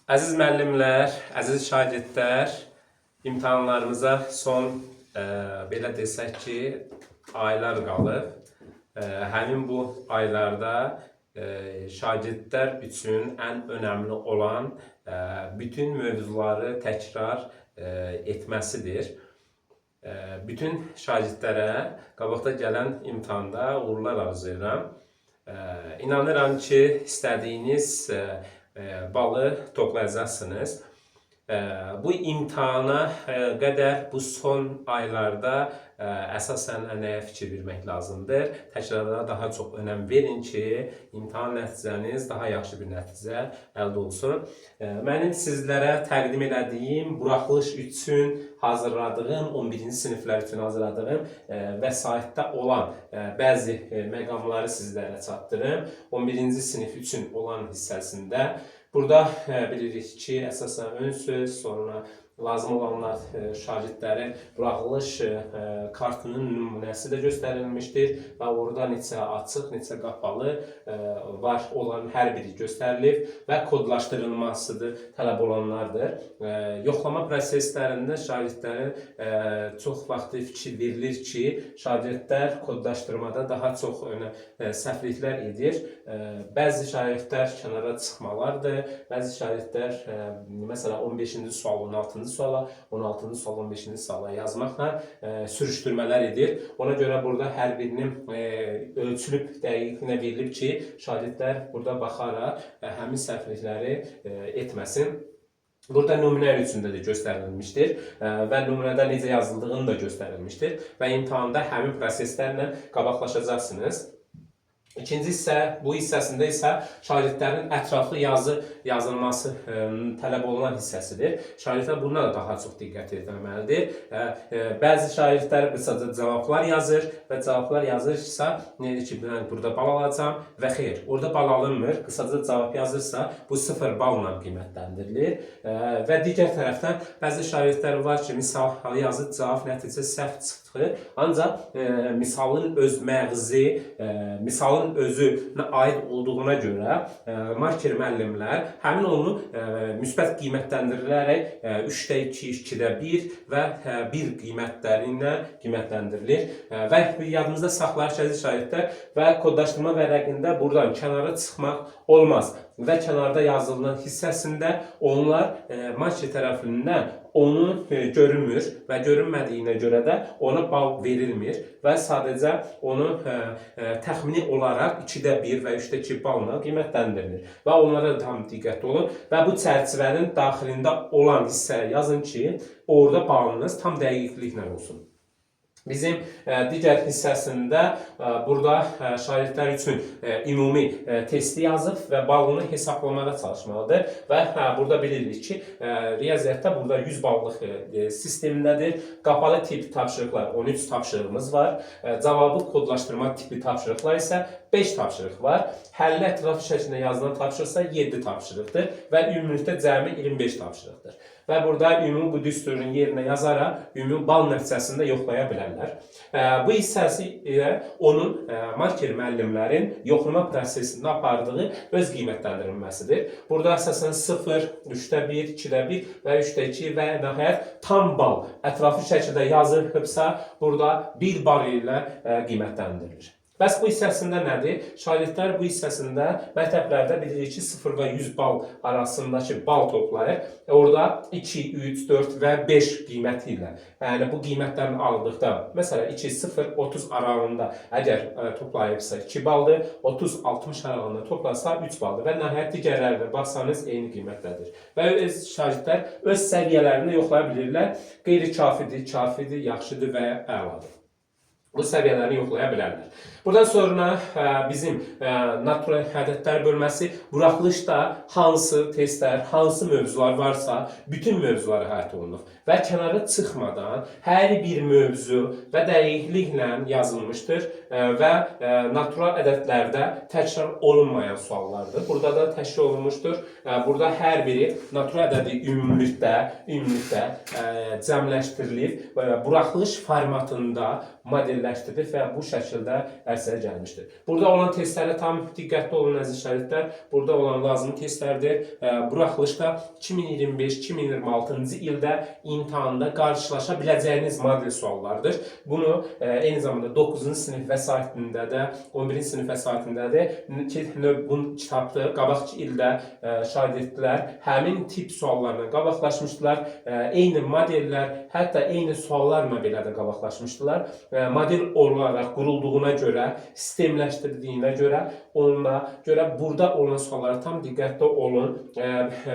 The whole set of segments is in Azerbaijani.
Əziz müəllimlər, əziz şagirdlər, imtahanlarımıza son belə desək ki, aylar qalıb. Həmin bu aylarda şagirdlər üçün ən önəmli olan bütün mövzuları təkrar etməsidir. Bütün şagirdlərə qabaqda gələn imtahanda uğurlar arzulayıram. İnanıram ki, istədiyiniz balı toplayacaqsınız. Bu imtahana qədər bu son aylarda əsasən nəyə fikir vermək lazımdır? Təkrarlara daha çox önəm verin ki, imtahan nəticəniz daha yaxşı bir nəticə əldə olsun. Mənim sizlərə təqdim elədiyim buraxılış üçün hazırladığım, 11-ci siniflər üçün hazırladığım vəsaitdə olan bəzi məqamları sizlərə çatdırım. 11-ci sinif üçün olan hissəsində burada bilirik ki, əsasən ön söz, sonra lazım olanlar şagirdlərin buraxılış kartının nümunəsi də göstərilmişdir və orada neçə açıq, neçə qapalı var, onların hər biri göstərilib və kodlaşdırılmasıdır, tələb olanlardır. Yoxlama proseslərində şagirdlərin çox vaxtı fikir verilir ki, şagirdlər kodlaşdırmada daha çox səhvliklər edir. Bəzi şagirdlər kənara çıxmalardır, bəzi şagirdlər məsələn 15-ci sual 16-cı suala, 16-cı sual 15-ci suala yazmaqla sürüşdürmələr edir. Ona görə burada hər birinin ölçülüb dəqiqliyinə verilib ki, şagirdlər burada baxaraq həmin səhvlikləri etməsin. Burada nümunələr üçündə də göstərilmişdir və nümunədə necə yazıldığını da göstərilmişdir və imtahanda həmin proseslərlə qabaqlaşacaqsınız. İkinci hissə, bu hissəsində isə şagirdlərin ətraflı yazı yazılması tələb olunan hissəsidir. Şagirdlər buna da daha çox diqqət etməlidir. Bəzi şagirdlər qısaca cavablar yazır və cavablar yazırsa, necə ki, burada bal alacam və xeyr, orada bal alınmır. Qısaca cavab yazırsa, bu 0 balla qiymətləndirilir. Və digər tərəfdən, bəzi şagirdlər var ki, misal yazı cavab nəticə səhv çıxdı, ancaq misalın öz məğzi, misalın özünə aid olduğuna görə marker müəllimlər həmin onu müsbət qiymətləndirilərək 3-də 2, 2-də 1 və 1 qiymətləri ilə qiymətləndirilir. Və yadımızda saxlayaq əziz şagirdlər və kodlaşdırma vərəqində buradan kənara çıxmaq olmaz. Və kənarda yazılan hissəsində onlar marker tərəfindən onu görünmür və görünmədiyinə görə də ona bal verilmir və sadəcə onu təxmini olaraq 2-də 1 və 3-də 2 balla qiymətləndirilir. Və onlara da tam diqqətli olun və bu çərçivənin daxilində olan hissəyə yazın ki, orada balınız tam dəqiqliklə olsun. Bizim digər hissəsində burada şagirdlər üçün ümumi testi yazıb və balını hesablamağa çalışmalıdır. Və burada bilirik ki, riyaziyyatda burada 100 ballıq sistemindədir. Qapalı tip tapşırıqlar 13 tapşırığımız var. Cavabı kodlaşdırma tipi tapşırıqlar isə 5 tapşırıq var. Həlli ətraflı şəklində yazılan tapşırıqsa 7 tapşırıqdır və ümumilikdə cəmi 25 tapşırıqdır. Və burada ümumi bu düsturun yerinə yazaraq ümumi bal nəticəsini də yoxlaya bilərlər. Bu hissəsi ilə onun marker müəllimlərin yoxlama prosesində apardığı öz qiymətləndirilməsidir. Burada əsasən 0, 3-də 1, 2-də 1 və 3-də 2 və nəhayət tam bal ətraflı şəkildə yazılıbsa, burada 1 bal ilə qiymətləndirilir. Bəs bu hissəsində nədir? Şagirdlər bu hissəsində məktəblərdə bilirik ki, 0 və 100 bal arasındakı bal toplayır. Orada 2, 3, 4 və 5 qiyməti ilə, yəni bu qiymətlərini aldıqda, məsələn 2, 0, 30 aralığında əgər toplayıbsa 2 baldır, 30, 60 aralığında toplarsa 3 baldır və nəhayət digərlərinə baxsanız eyni qiymətlədir. Və şagirdlər öz səviyyələrini yoxlaya bilirlər. Qeyri-kafidir, kafidir, yaxşıdır və əladır. Bu səviyyələri yoxlaya bilərlər. Buradan sonra bizim natural ədədlər bölməsi buraxılışda hansı testlər, hansı mövzular varsa, bütün mövzulara əhatə olunur. Və kənara çıxmadan hər bir mövzu və dəqiqliklə yazılmışdır və natural ədədlərdə təkrar olunmayan suallardır. Burada da təşkil olunmuşdur. Burada hər biri natural ədədi ümumilikdə cəmləşdirilir. Buraxılış formatında modellər yerləşdirilib və bu şəkildə ərsəyə gəlmişdir. Burada olan testlərə tam diqqətli olun əziz şagirdlər. Burada olan lazımi testlərdir. Buraxılış da 2025-2026-cı ildə imtahanda qarşılaşa biləcəyiniz model suallardır. Bunu eyni zamanda 9-cu sinif vəsaitində də, 11-ci sinif vəsaitində də bu kitabda qabaqçı ildə şagirdlər həmin tip suallarla qabaqlaşmışdılar. Eyni modellər, hətta eyni suallarla belə də qabaqlaşmışdılar. Model olaraq qurulduğuna görə, sistemləşdirdiyinə görə, onunla görə burada olan suallara tam diqqətli olun.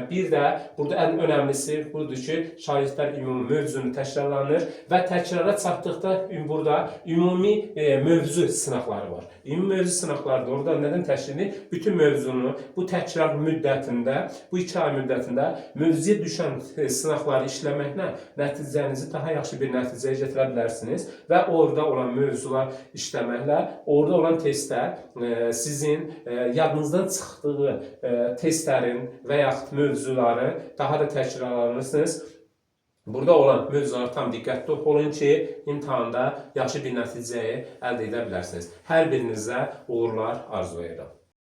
Bir də burada ən önəmlisi budur ki, şagirdlər ümumi mövzunu təkrarlanır və təkrara çatdıqda burada ümumi mövzu sınaqları var. Ümumi mövzu sınaqları da orada nədən təşkil edir? Bütün mövzunu bu təkrar müddətində, bu 2 ay müddətində mövzuya düşən sınaqları işləməklə nəticənizi daha yaxşı bir nəticəyə gətirə bilərsiniz və orada olan mövzular işləməklə, orada olan testlər sizin yadınızdan çıxdığı testlərin və yaxud mövzuları daha da təkrarlanırsınız. Burada olan mövzulara tam diqqətli olun ki, imtahanda yaxşı bir nəticəyi əldə edə bilərsiniz. Hər birinizə uğurlar arzulayıram.